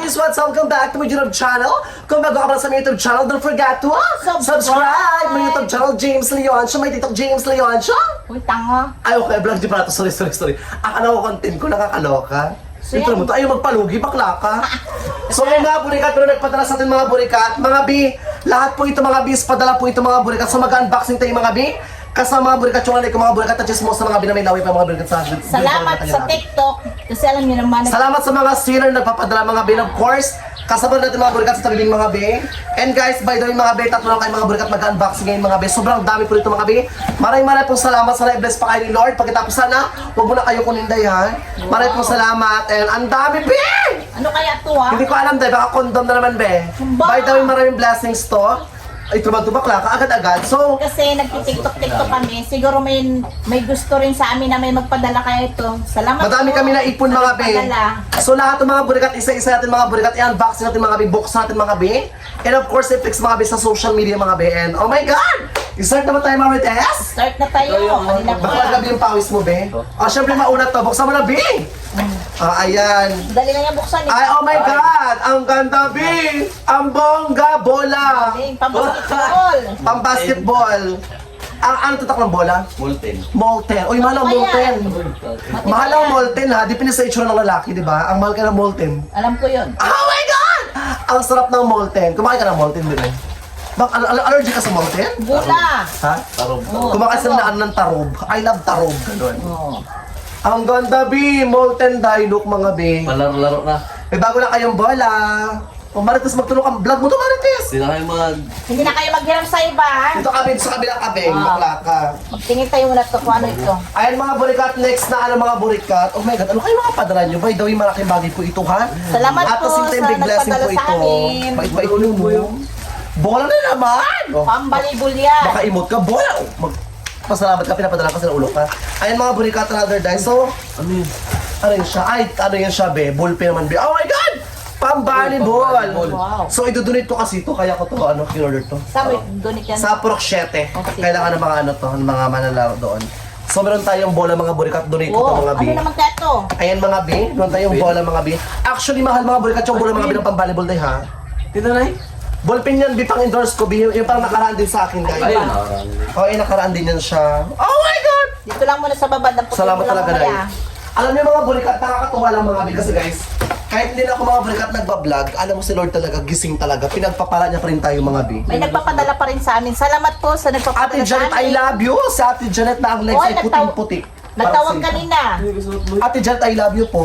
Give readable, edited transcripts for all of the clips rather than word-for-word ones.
Guys, what's up? Welcome back to my YouTube channel. Kung bago ka pala sa my YouTube channel, don't forget to subscribe! My YouTube channel, James Leon siya. May TikTok, James Leon siya. Uy, tanga. Ay, okay, vlog di pala to. Sorry. Akala ko content ko, nakakaloka. So, Ito mo to, ayaw magpalugi, bakla ka. So mga burikat, pero nagpadala sa atin mga burikat. Mga B, lahat po ito mga B's, padala po ito mga burikat. So mag-unboxing tayo mga B. Kasama mga burikat, yung alay ko mga burikat at chismos sa mga B na may nawi pa mga burikat sa atin. Salamat sa TikTok. Kasi alam niyo naman. Salamat sa mga sealer na nagpapadala mga B. Of course, kasama natin mga burikat sa tabing mga B. And guys, by the way mga B, tatlo lang kayo mga burikat mag-unboxing ngayon mga B. Sobrang dami po nito mga B. Maraming pong salamat. Sana i-bless pa kayo ni Lord. Pagkatapos sana, huwag mo na kayo kuninday ha. Maraming pong salamat. And ang dami B! Ano kaya to ha? Hindi ko alam dahil baka condom na naman be. By the way, maraming blessings to. Ay, tumag-tubakla ka agad-agad. So, Kasi nagtitiktok-tiktok kami. Siguro may gusto rin sa amin na may magpadala kaya ito. Salamat madami po kami naipon sa mga be. nagpadala. So, lahat ng mga burikat, isa-isa natin mga burikat, i-unboxing natin mga be, box natin mga be. And of course, i-fix mga be sa social media mga be. And oh my God! I-start naman tayo mga Marites. Start na tayo. Kanina Baka pa. gabi yung pawis mo be. Oh, syempre mauna to. Buksan mo na be. Ayan. Dali na niya buksan. Ay, oh my God! Ang ganda be! Ang bongga bola! Pambasketball. Pang-basketball. Ang ano tutak ng bola? Molten. Molten. Uy, mahal ang Ano molten. kaya? Mahal ang molten ha. Depende sa itsura ng lalaki, di ba? Ang mahal ka ng molten. Alam ko yun. Oh my God! Ang sarap ng molten. Kumakain ka ng molten, di ba? Bak, allergy ka sa molten? Gula. Ha? Tarong. Kumakain sa naan ng tarob. I love tarob. Ganun. Oh. Ang ganda, B. Molten Dialog, mga B. Palaro-laro na. May bago na kayong bola. O, Marites, magtulong ka. Vlog mo to, Marites. Hindi na kayo Hindi na kayo maghiram sa iba ha? Dito kami, sa kabilang kabeng. Bakla ka. Magtingin tayo muna to kung ano ito. Ayan mga burikat, next na ano mga burikat. Oh my God, ano kayo mga padala nyo? By the way, malaking bagay po ito ha. Salamat At po the same time, sa big blessing po nagpadala sa ito. amin. Bait-bait nyo mo. Bola na naman! Oh, Pambalibul yan. baka emote ka, bola! Pasalamat ka, pinapadala ka sa ulo ka. Ayan mga burikat, another die. So, ano yun? ano yun siya? Ay, ano yan siya, be? Ballpen naman, be. Oh my God! Pang-volleyball! Wow. So, idodonate to kasi to, kaya ko to, ano, in-order to. Sabi, donate yan. Sa Purok 7. Okay. Kailangan ng mga ano to, ng mga manlalaro doon. So meron tayong bola mga burikat, donate ko to Oh, mga B. ano naman kaya to? Ayan mga B, meron tayong bola mga B. Actually mahal mga burikat yung bola mga B ng pang-volleyball day ha. Dito na eh. Ballpen yan, B, pang-endorse ko B. Yung parang nakaraan din sa akin guys. Ayun. Oo, nakaraan din yan siya. Oh my God! Dito lang muna sa babad ng puti Salamat mo lang talaga mamaya. guys. Alam niyo mga burikat, nakakatuwa lang mga B kasi guys. Kahit hindi na ako mga burikat nagbablog, alam mo si Lord talaga, gising talaga. Pinagpapala niya pa rin tayo mga B. May nagpapadala pa rin sa amin. Salamat po sa nagpapadala Ate sa Janet, I amin. love you. Si Ate Janet na ang legs Oy, ay puting-putik. Nagtawag Para sa- kanina. Ate Janet, I love you po.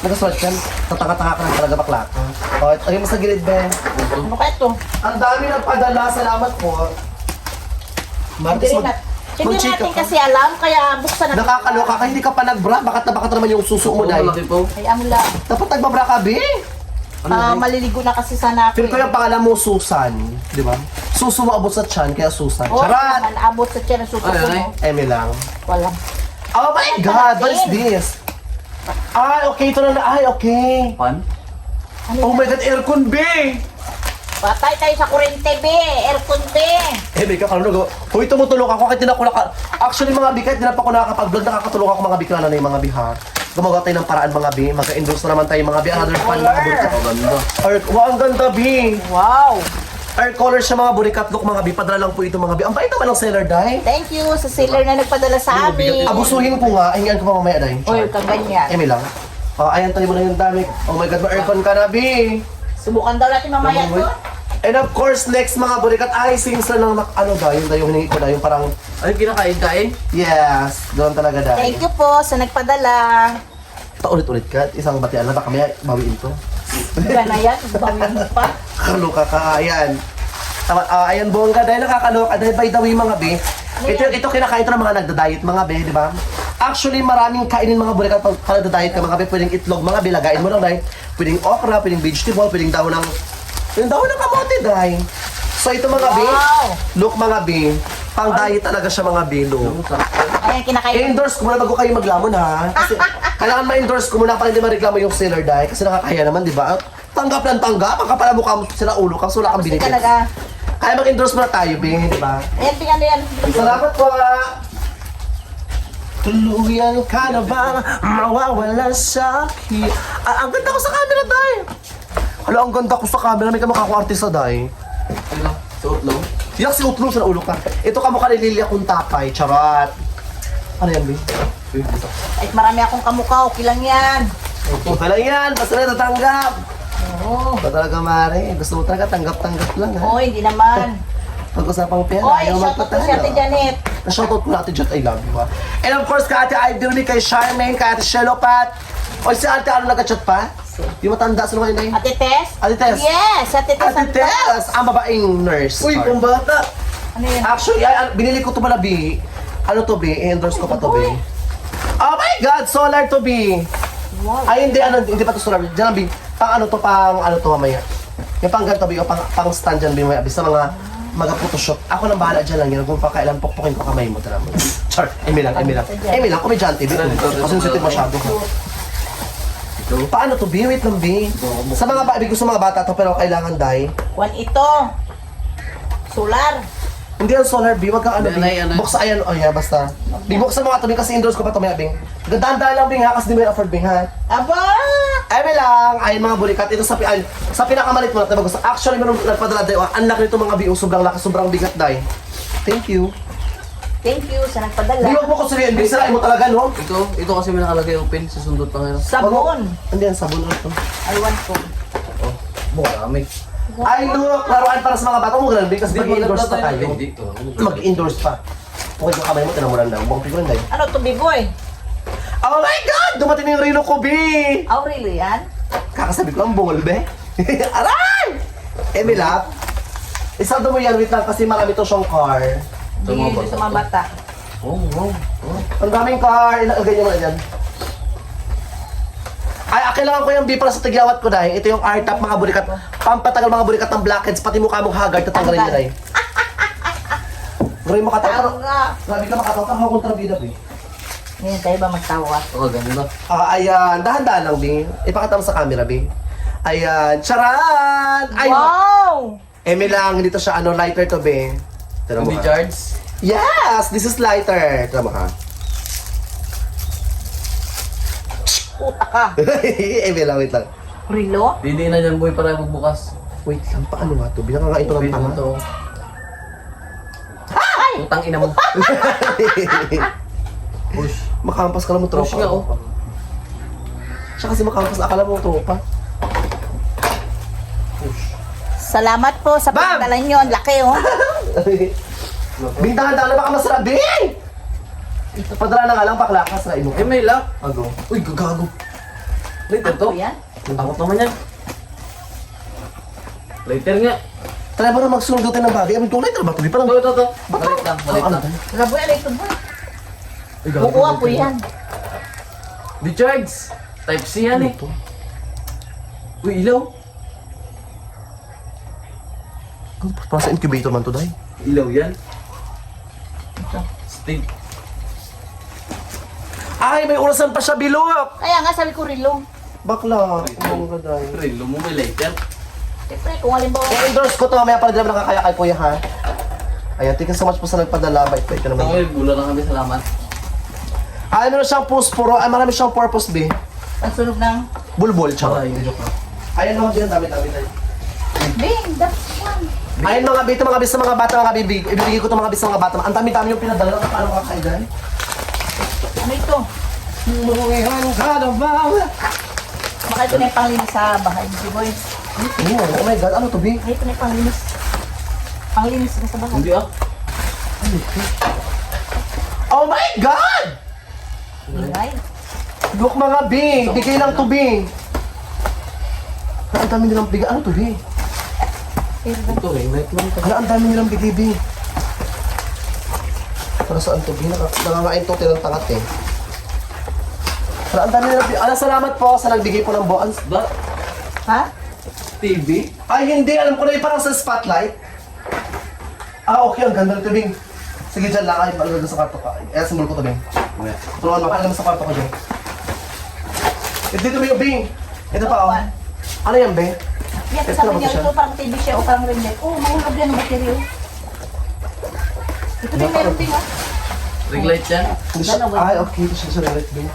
Nagasulat yan. Tatanga-tanga ka lang talaga bakla ka. O, ayun mo sa gilid, Ben. Ano kaya to? Ang dami nagpadala. Salamat po. Martes, Hindi mag-chika natin ka. kasi alam, kaya buksan natin. Nakakaloka ka, hindi ka pa nagbra. Bakit naman yung suso mo, Day? Malaki po. Ay, amo lang. Dapat nagbabra ka, Be. Maliligo na kasi sana ako. Feel ko yung pangalan mo, Susan. Di ba? Suso mo abot sa chan, kaya Susan. Oh, Charat! abot sa tiyan ng suso Ay, ko. ay. no? Eme lang. Wala. Oh my God! What is this? Ay, okay. Ito na. Ay, okay. Pan? Ano Oh yan? my God, aircon, Be. Patay tayo sa kurente, be. Aircon, be. Eh, may kakalunod. Hoy, tumutulong ako kahit di na ako Actually, mga bi, kahit di na pa ako nakakapag-vlog, nakakatulong ako mga bi, kilala na yung mga bi, ha? Gumagawa tayo ng paraan, mga bi. Mag-endorse na naman tayo, mga bi. Another fan, mga burikat. Maganda. Wow, ang ganda, bi. Wow. Air color siya, mga burikat. Look, mga bi. Padala lang po ito, mga bi. Ang bait naman ng seller, Day. Thank you sa seller na nagpadala sa amin. Abusuhin ko nga. Hingian ko pa mamaya, Day. Oy, kang ganyan. Eme lang. Oh, ayan, tayo mo na yung dami. Oh my God, ma-aircon ka na, bi. Subukan daw natin mamaya to. And of course, next, mga burikat. Ay, sings na lang, ano, Day. Yung hiningi ko, Day. Yung parang, Ano yung kinakain-kain? yes. Doon talaga, Day. Thank you po sa nagpadala. Paulit-ulit ka. Isang batian na. Baka may bawiin to. Diba na yan? Bawin mo pa. Kaloka ka, ayan. Tama, ayan bongga, dahil nakakaloka, dahil by the way mga be, ito kinakain to ng mga nagda-diet mga be, di ba? Actually, maraming kainin mga burikat pag nagda-diet ka mga be, pwedeng itlog mga be, lagain mo lang dahil, pwedeng okra, pwedeng vegetable, pwedeng dahon ng kamote dahil. So ito mga be, Wow. look mga be, pang diet talaga siya mga be, look. Ayan, kinakain. I-endorse ko muna bago kayo maglamon ha. Kasi kailangan ma-endorse ko muna para hindi ma-reklamo yung seller dahil kasi nakakaya naman, di ba? Tanggap lang tanggap, ang kapala mukha mo sila ulo ka, so wala kang Kasi binigay. talaga. Kaya mag-endorse muna tayo, Bing, di ba? Ayan, ano yan. Salamat po! Tuluyan ka na ba mawawala sa akin? Ang ganda ko sa camera, Day! Hala, ang ganda ko sa camera. May kamukha ko artista, Day. Ano? Suot lang? Yak si Utlong sa ulo ka. Ito kamukha ni Lilia kung tapay. Charot. Ano yan, Bing? Ay, marami akong kamukha. Okay lang yan. Okay lang yan. Basta na tatanggap. Oo. Ba talaga, Mare? Gusto mo talaga tanggap-tanggap lang, ha? Oo, hindi naman. Pag-usapang pera, Oy, ayaw shoutout ko si Ate Janet. Na-shoutout ko na Ate Jet, I love you, ha? And of course, kay Ate Ivory, kay Charmaine, kay Ate Shelopat. O si Ate, ano nag-chat pa? Di matanda, sino kayo na yun? Ate Tess? Ate Tess. Yes, Ate Tess. Ate Tess, ang babaeng nurse. Uy, Sorry. pambata! Ano yun? Actually, binili ko to pala, B. Ano to, B? I-endorse ko pa to, B. Oh my God! Solar to, B. Wow. Ay, hindi pa to solar. Diyan, B. Pang ano to, mamaya. Yung pang ganito, B, o pang stand dyan, B, mamaya. Bisa mga mag-photoshoot. Ako nang bahala dyan lang yun. Kung pakailan, pukpukin ko kamay mo. Tara mo. Char, Emi lang. Komedyante, B. Kasensitive masyado ka. Paano to, B? Wait lang, B. Sa mga ibig ko sa mga bata to, pero kailangan, Day. One ito. Solar. Hindi yan solar, B. Wag kang ano, B. Nanay, ano? Buksa, ayan, yeah, basta. B, buksa mo nga to, B, kasi endorse ko pa to, may Bing. Gandaan lang, Bing, ha, kasi di mo yung afford, Bing, ha. Aba! Eme lang, ayun mga bulikat. Ito sa pinakamalit mo natin mag-gusto. Actually, meron nagpadala tayo. Ang laki nito mga B, sobrang laki, sobrang bigat, Day. Thank you. Thank you sa nagpadala. Di wag mo ko sabihin, B, sirain mo talaga, no? Ito kasi may nakalagay open, susundot pa ngayon. Sabon. Hindi yan, sabon ulit to. I want ko. Oh, marami. Ay, look, laruan para sa mga bata mo, ganun, B, kasi mag-endorse pa tayo. Dito. Mag-endorse pa. Okay, yung kamay mo, tinamulan lang. Bukti ko rin, Day. Ano to, B-boy? Oh my God! Dumating na yung relo ko, B! Aurelio yan? Kakasabi ko ang bungol, be. Aray! Emilap, isaldo mo yan, wait lang, kasi marami to siyang car. Hindi yun sa mga bata. Oh. Ang daming car, ilagay niyo muna dyan. Ay, kailangan ko yung B para sa tagyawat ko, Day. Ito yung R-top, mga bulikat. Pampatagal mga bulikat ng blackheads, pati mukha mong haggard, tatanggalin niyo, Day. Grabe makatawa. Tanga. Grabe ka makatawa, kang kontrabida, B. Ngayon tayo ba magtawa? Oh, ganda. Ayan, dahan-dahan lang, B. Ipakita mo sa camera, B. Ayan, charan! Ay, Wow! Eme lang, hindi to siya, lighter to, B. Tira mo Hindi ka. charge? Yes! This is lighter. Tama ka. Puta ka. Eme lang, wait lang. Rilo? Hindi na dyan boy para magbukas. Wait lang, paano nga to? Bilang nga ito ng Open tanga. mo to. Utang ina mo. Push. Makampas ka lang mo tropa. Push nga, oh. Siya kasi makampas, akala mo tropa. Salamat po sa Ma'am! pagdala nyo. Ang laki, oh. Bintangan-tangan na baka masarap, Bing! Padala na nga lang, paklakas na ino. Eh, may lock. Ago. Uy, gagago. Later to. Ano yan? Takot naman yan. Later nga. Try mo na magsundutin ng bagay. Amin, tulay na ba? Tuloy pa lang. Ito. Malit lang, malit Ano lang. Raboy, alay ito ba? Uy, gago. Kukuha po yan. Di charge. Type C yan eh. Ito. Uy, ilaw. Parang sa incubator man to, Day. Ilaw yan. Stick. Ay, may orasan pa siya, bilok! Kaya nga sabi ko rilo. Bakla. Oh, my God, Day. Rilo mo may lighter. Siyempre, kung halimbawa, I-endorse ko to, mamaya pala din nakakaya kay Kuya, ha? Ayan, thank you so much po sa nagpadala. Bait-bait ka naman. Okay, bula na kami. Salamat. Ay, meron siyang puspuro. Ay, marami siyang purpose, B. ang sunog ng Bulbul, tsaka. Ay, joke lang. Ayan mga din, dami-dami tayo. Bing, that's one. Ayun mga bito, mga bis sa mga bata, mga bibig. Ibibigay ko to mga bis sa mga bata. Ang dami-dami yung pinadala. Paano kakaigan? Ano ito? Muhihan ka na ba? Baka ito na yung panglinis sa bahay. B-boy. Oh my God, ano to, B? Ay, ito na yung panglinis. Panglinis na sa bahay. Hindi ah. Oh my God! Ingay. Look mga B, bigay lang to, B. Ang dami nilang bigay. Ano to, B? Ito, ring light lang. Ano, ang dami nilang bigay, B. Para saan to, B? Nangangain to, tilang tangat eh. Para ang dami nilang bigay. Salamat po sa nagbigay po ng buwan. Ba? Ha? TV? Ay, hindi. Alam ko na yung parang sa spotlight. Ah, okay. Ang ganda nito, Bing. Sige, dyan lang. Ay, balagay sa kwarto ka. Eh, simbol ko to, Bing. Turuan mo. Alam mo sa kwarto ko dyan. Dito, Bing. Ito pa, oh. Ano yan, Bing? Yan, Ito sabi na ba niya, siya? ito parang TV siya o parang ring light. Oh, mahulog yan ang baterya. Ito din meron din, oh. Ring light yan. Hindi siya, Dalawa. ay, okay. Ito siya sa red bin.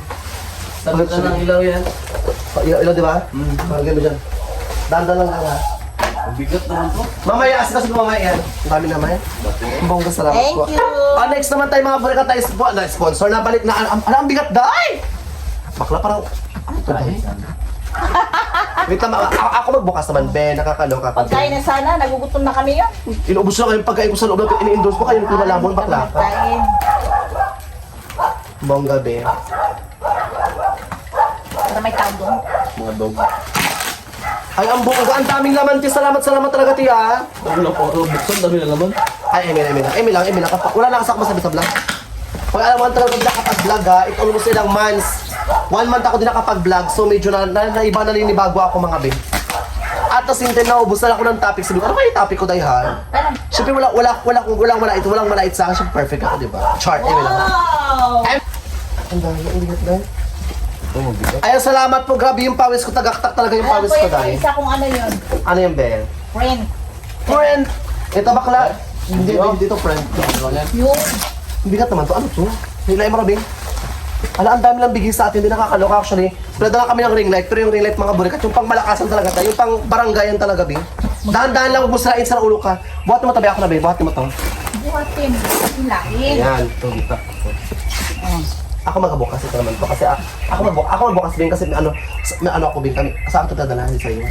Sagot na ng ilaw yan. Ilaw, di ba? Parang gano'n dyan. Danda lang lang ha. Ang bigat naman po. Mamaya, kasi ko mamaya yan. Ang dami naman. Ang bongga, salamat Thank po. you. Next naman tayo mga burikat tayo sponsor na balik na. Ang bigat, day! Bakla parang, wait lang, ako magbukas naman, Ben. Nakakaloka ka. Pagkain na sana, nagugutom na kami yun. Inubos na kayo pagkain ko sa loob. Ini-endorse ko kayo ng lamon, bakla ka. Pagkain. Bongga, Ben. Para may tao doon. Mga dog. Ay, ang bongga, ang daming laman, ti. Salamat talaga, ti, ha. Ano lang po, buksan, dami na naman. Ay, Emi lang. Wala na kasak masabi sa vlog. Pag alam mo ang talaga nakapag-vlog ha, it almost ilang months. 1 month ako din nakapag-vlog, so medyo naiba na ninibago ako mga be. At the same time, naubos na ako ng topic. Sabi ko, ano kaya yung topic ko dahil ha? Siyempre walang malait sa akin. Siyempre perfect ako, di ba? Chart, Emi lang. Wow! Ang dami, ang bigat dahil. Oh, mabigat. Ay, salamat po. Grabe yung pawis ko. Tagaktak talaga yung Alam pawis ko ko yung dahil. isa kung ano yun. Ano yung Ben? Friend. Friend! Ito bakla. Hindi, dito friend. Yung Bigat naman to. Ano to? Hilay mo, Rabing. Ala, ang dami lang bigay sa atin. Hindi nakakaloka actually. Pinadala kami ng ring light. Pero yung ring light mga burikat, yung pang malakasan talaga tayo. Yung pang barangayan talaga, Bing. Dahan-dahan lang, huwag mo sirain sa ulo ka. Buhat mo tabi ako na, Bing. Buhat mo to. buhatin. Hilain. Ayan. Ito, dito. Ako magbukas ito naman to. Kasi ako magbukas, Bing. Kasi may ano ako, Bing. Saan ito dadalahin sa iyo?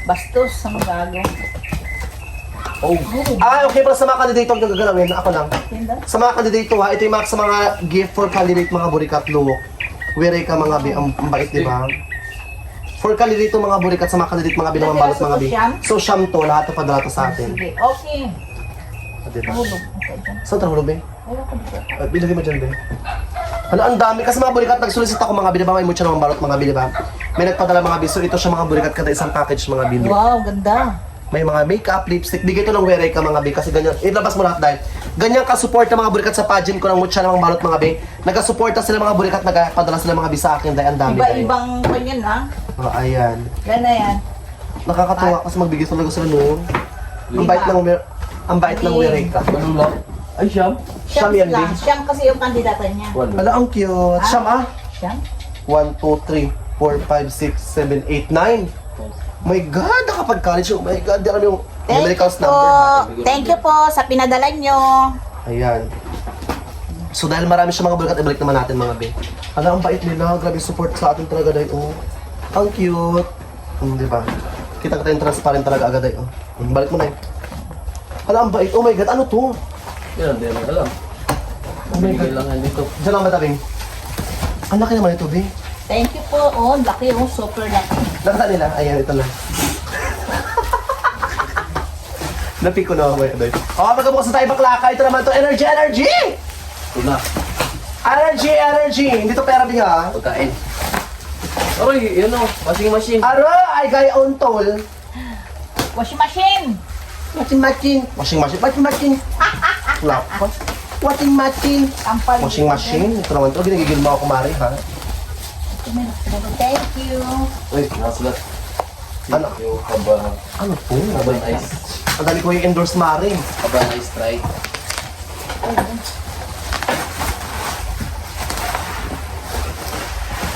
Bastos ang gago. Oh, Okay para sa mga kandidato ang gagalawin. Ako lang. Tinda? Sa mga kandidato ha, ito yung sa mga gift for candidate mga burikat look. Where ka mga bi, ang bait di ba? For candidate mga burikat sa mga candidate mga bi naman balot mga bi. So siyam to, lahat na padala to sa atin. Sige. Okay. Diba? Hulog. Okay dyan. Saan trahulog be? Ayoko dito. Bilagay mo dyan be. Ano, ang dami. Kasi mga burikat, nagsulisit ako mga bi, diba? May mucha naman balot mga bi, diba? May nagpadala mga bi. So ito siya mga burikat kada isang package mga bi. Wow, ganda. May mga makeup, lipstick, bigay ito ng were ka mga bi kasi ganyan, ilabas mo lahat dahil ganyan ka-support ng mga burikat sa pageant ko ng mutya ng mga balot mga bi. Nagka-suporta sila mga burikat, nagpadala sila mga bi sa akin dahil ang dami dahil. Iba-ibang kanyan ha. Oh, ayan. Yan na yan. Nakakatuwa kasi magbigay talaga sila noon. Ang bait ng were ka. ano lang? Ay, siyam. Siyam yan, lang. Bing. Siyam kasi yung kandidata niya. One. Ala, ang cute. Siyam ah. Siyam? 1, 2, 3, 4, 5, 6, 7, 8, 9. My God, nakapag-college. Oh my God, di alam yung Thank you numericals po. number. Thank you po sa pinadala nyo. Ayan. So dahil marami siya mga burikat, ibalik naman natin mga be. Ala, ang bait nila. Grabe support sa atin talaga dahil. Oh, ang cute. Di ba? Kita yung transparent talaga agad dahil. Balik mo na Ala, ang bait. Oh my God, ano to? Yan, hindi naman alam. Bigay lang yan dito. Diyan lang matabing. Ang laki naman ito, be. Thank you po. Oh, laki oh. Super laki. Nakita nila? Ayan, ito lang. Napiko na ako dahil. Oh, magkabukas na tayo baklaka. Ito naman to, energy! Ito na. Energy! Hindi to pera bing ha. Pagkain. Aroy, yun o. Washing machine. Aro, ay gaya on toll. Washing machine. Washing machine. Wala pa. Washing machine. Tampal. Washing machine. Ito naman to, ginagigil mo ako kumari ha. Thank you. Uy, nasulat. Ano? Yung haba. Ano to? Haba nice. Ang dali ko yung endorse mari. Haba nice try.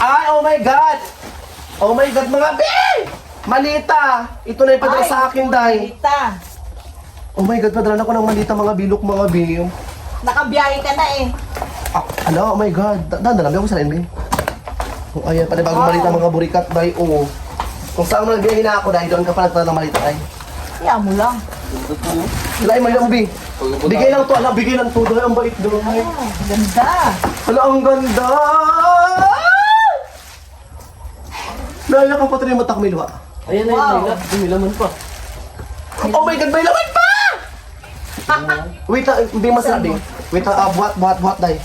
Ay, oh my God! Oh my God, mga be! Malita! Ito na yung padala sa akin, Day. Tita. Oh my God, padala na ko ng malita, mga bilok, mga be. Nakabiyahe ka na eh. Oh my God. Dandalam ako sa NB. Oh, ayan, pati bagong malita, mga burikat, Day. Oo. Kung saan mo nagbiyahin na ako, Day, doon ka pa nagpadala ng malita, Day. Kaya mo lang. Wala, ay, malita, be. Bigay lang to, ala, bigay lang to, Day. Ang bait doon, Day. Oh, ganda. Wala, ang ganda! Nalala ka pa ito yung matak may luha. Ayan na Wow. yun, may laman pa. Oh my God, may laman pa! Wait, hindi masabi. Wait, buhat, Day.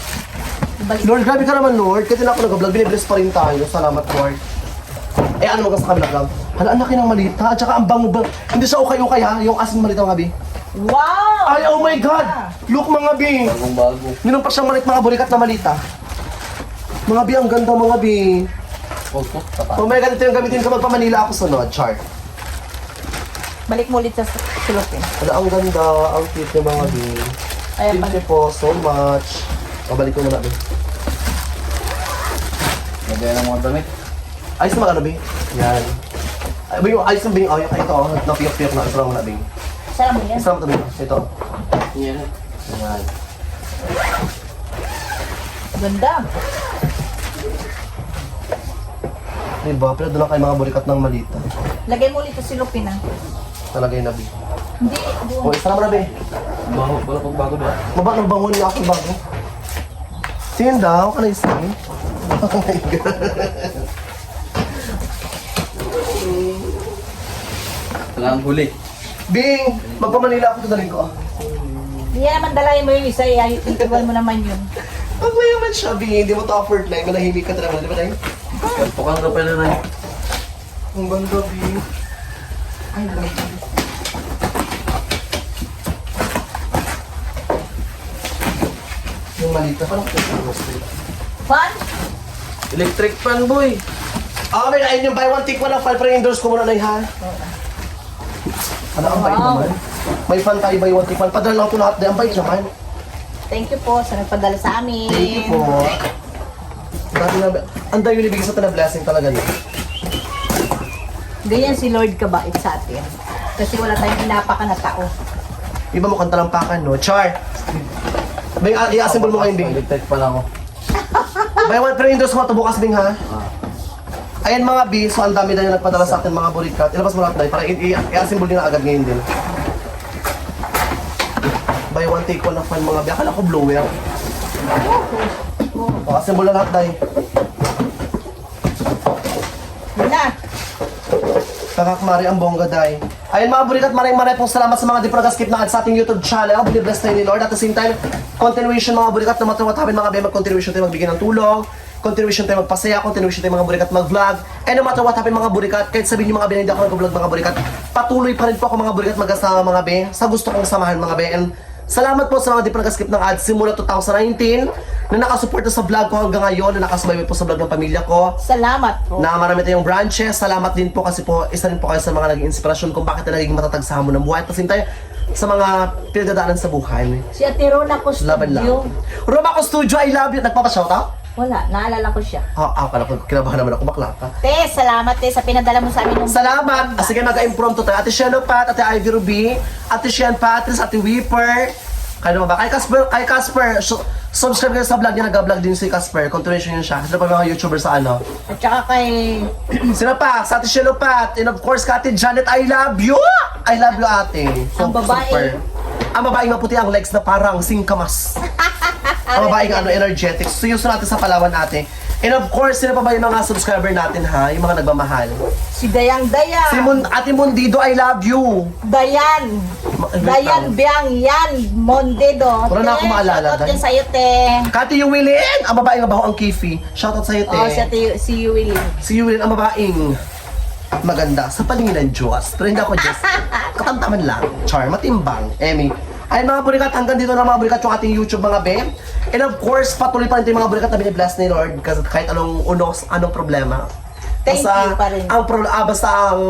Lord, grabe ka naman, Lord. Kasi na ako nag-vlog, binibless pa rin tayo. Salamat, Lord. Eh, ano mo sa kabila vlog? Hala, ang laki ng malita. At saka ang bango ba? Hindi siya ukay-ukay ha, yung asin malita mga bi. Wow! Ay, oh my God! Look mga bi! Bagong bago. Minum pa siyang malit mga burikat na malita. Mga bi, ang ganda mga bi. Opo, tapa. Oh my God, ito yung gamitin ko magpa-Manila ako sunod, chart. Balik mo ulit sa Philippines. Hala, ang ganda, ang cute ng mga bi. Ayan Thank you po so much. Mabalik ko muna, be. Lagay ng mga damit. Ayos naman, ano, be? Yan. Ay, be, yung ayos ng bing. Oh, yung ito, oh. Napiyok-piyok na. Ito lang muna, bing. Sarap mo yan. Isa lang ito, bing. Ito. Yan. Yan. Ganda. Diba? Pero doon lang kayo mga burikat ng malita. Lagay mo ulit ito si Lupin ah. Talagay na, be. Hindi, O, doon. isa naman na, be. Bago, wala pang bago ba? Mabang bangon niya ako bago. Tingin daw, ka na isa. Oh my God. Wala ang huli. Bing! Magpamanila ako, tudalin ko. Hindi yan naman dalayan mo yung isa, iiwan mo naman yun. Ang mayaman siya, Bing. Hindi mo to afford lang. Manahimik ka talaga, di ba, Nay? Tukang ka pala na. Ang ganda, Bing. Ay, ganda. Yung malita, parang ito. Fun? Electric fan, boy. Ah, may ayun yung buy one, take one ng fan. Pero endorse ko muna, Nay, ha? Ano, ang bait Wow. naman. May fan tayo, buy one, take one. Padala lang ito lahat, Nay. Ang bait naman. Thank you po sa nagpadala sa amin. Thank you po. Grabe na, ang dayo nibigay sa atin na blessing talaga niya. Ganyan si Lord kabait sa atin. Kasi wala tayong inapaka na tao. Iba mo kang talampakan, no? Char! Bing, i-assemble mo ngayon, Bing. Electric fan ako. Buy one, pero endorse mo ito bukas, Bing, ha? Ayan mga B, so ang dami na yung nagpadala sa atin mga burikat. Ilabas mo lahat na para i-assemble din na agad ngayon din. Buy one, take one na fan mga B. Akala ko blower. O, assemble na lahat, Day. Yun na. Kakakmari ang bongga, Day. Ayun mga burikat, maraming pong salamat sa mga di po nag-skip na ad sa ating YouTube channel. Binibless tayo ni Lord. At the same time, continuation mga burikat na matter what happen mga B, mag-continuation tayo magbigay ng tulong. Continuation tayo magpasaya, continuation tayo mga burikat mag-vlog. And no matter what happen mga burikat, kahit sabihin nyo mga B na hindi ako nag-vlog mga burikat, patuloy pa rin po ako mga burikat mag-asama mga B sa gusto kong samahan mga B. And salamat po sa mga di pa nag-skip ng ads simula 2019 na nakasuporta sa vlog ko hanggang ngayon, na nakasubaybay po sa vlog ng pamilya ko. Salamat po. Na marami tayong branches. Salamat din po kasi po isa rin po kayo sa mga naging inspirasyon kung bakit na naging matatag sa hamon ng buhay. At tayo sa mga pinagdadaanan sa buhay. Si Ate Rona ko Laban lang. studio. Roma ko studio, I love you. Nagpapashoutout? Wala, naalala ko siya. Pala ko, kinabahan naman ako, bakla ka. Te, salamat te sa pinadala mo sa amin. Nung Salamat! Sige, mag-impromptu tayo. Ate Sheno Pat, Ate Ivy Ruby, Ate Shian Patrice, Ate Weeper. Kaya naman ba? Kay Casper, subscribe kayo sa vlog niya, nag-vlog din si Casper. Continuation yun siya. Sino pa mga YouTuber sa ano? At saka kay... Sino pa? Sa Ate Sheno Pat, and of course, ka Ate Janet, I love you! I love you, ate. Ang babae. Super. Ang babaeng maputi ang legs na parang singkamas. Ang babaeng energetic. So, yun natin sa Palawan, ate. And of course, sino pa ba yung mga subscriber natin, ha? Yung mga nagmamahal. Si Dayang Daya. Si Ate Mundido, I love you. Dayan. Dayan Biang Yan Mondedo. Wala na akong maalala, Shoutout Day. yan sa'yo, te. Kati Yuwilin, ang babaeng mabaho ang Kifi. Shoutout sa'yo, te. Oh, si Yuwili. Si Yuwilin, ang babaeng maganda sa paningin ng Diyos. Pero hindi ako Diyos. Katamtaman lang. Char, matimbang. Emmy. Ay mga burikat, hanggang dito na mga burikat yung ating YouTube mga be. And of course, patuloy pa rin tayo mga burikat na binibless ni Lord kasi kahit anong unos, anong problema. Thank you pa rin. Basta ang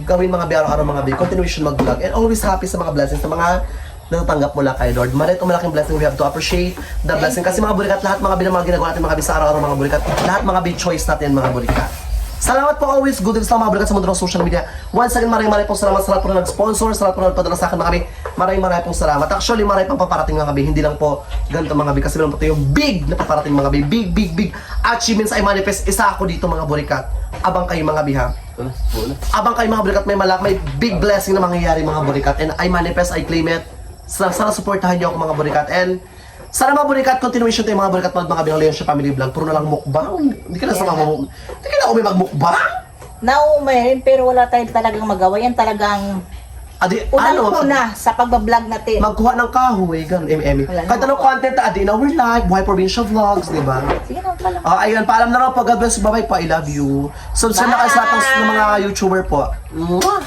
gawin mga be, araw-araw mga be, continuation mag-vlog. And always happy sa mga blessings, sa mga natatanggap mula kay Lord. Malit o malaking blessing, we have to appreciate the blessing. Kasi mga burikat, lahat mga be na mga ginagawa natin mga be sa araw-araw mga burikat, lahat mga be choice natin mga burikat. Salamat po always. Good news lang mga burikat sa mundo ng social media. Once again, maraming pong salamat sa lahat po na nag-sponsor, sa lahat po na nagpadala sa akin mga kabi. Maraming pong salamat. Actually, maraming pang paparating mga kabi. Hindi lang po ganito mga kabi. Kasi meron po tayong big na paparating mga kabi. Big achievements ay manifest. Isa ako dito mga burikat. Abang kayo mga kabi ha. Abang kayo mga burikat. May big blessing na mangyayari mga burikat. And I manifest, I claim it. Sana supportahan niyo ako mga burikat. And sana mga burikat, continuation tayo mga burikat mga Bilang Leon siya family vlog. Puro na lang mukbang. Hindi ka na sa mga hindi ka na umi magmukbang. Nauumayin, pero wala tayong talagang magawa. Yan talagang unang-una sa pagbablog natin. Magkuha ng kahoy, ganun, Emmy. Wala Kahit na. anong content na in our life, buhay provincial vlogs, di ba? Sige na pala. Ayun, paalam na rin po. God bless, bye-bye po. I love you. Subscribe na kayo sa lahat ng mga YouTuber po. Mwah!